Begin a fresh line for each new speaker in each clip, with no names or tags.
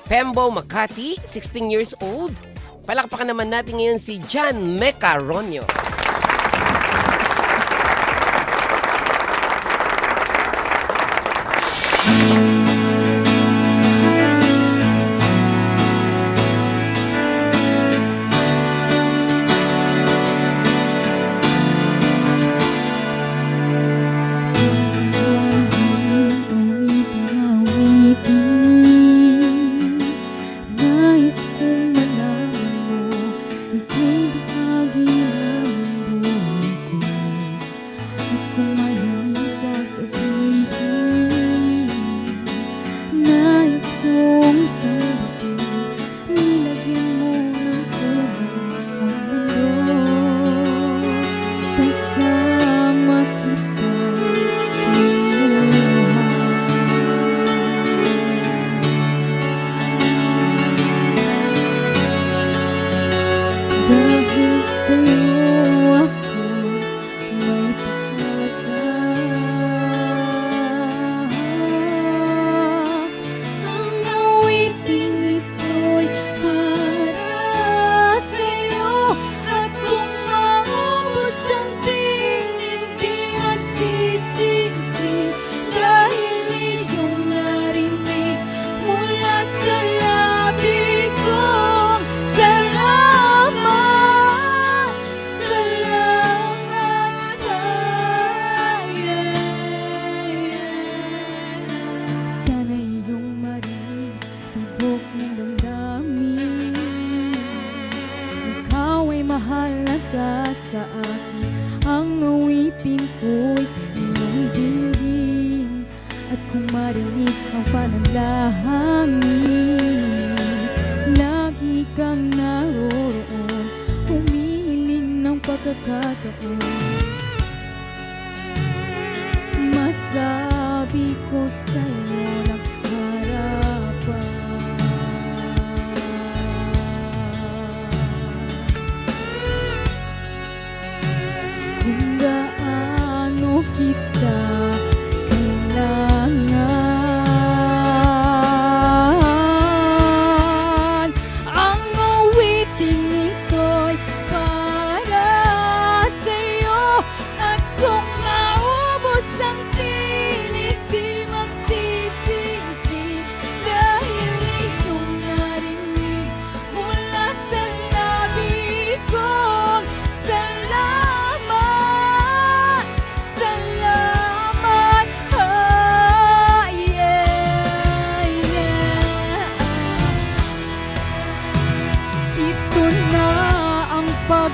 Pembo Makati, 16 years old. Palakpakan naman natin ngayon si John Mecaronio.
Mahalaga sa akin ang awitin ko'y iyong dinggin. At kung marinig ang panalangin, lagi kang naroroon, humihiling ng pagkakataon. Masabi ko sa'yo ng harapan, kung gaano kita kailangan. Ang awiting ito'y para sa'yo, at kung maubos ang tinig, di magsisisi, dahil iyong narinig mula sa labi kong salamat, salamat, yeah, yeah. Ito na ang pagkakataon,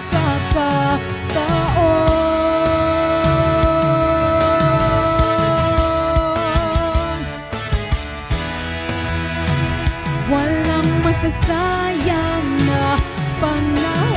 walang masasayang na panahon.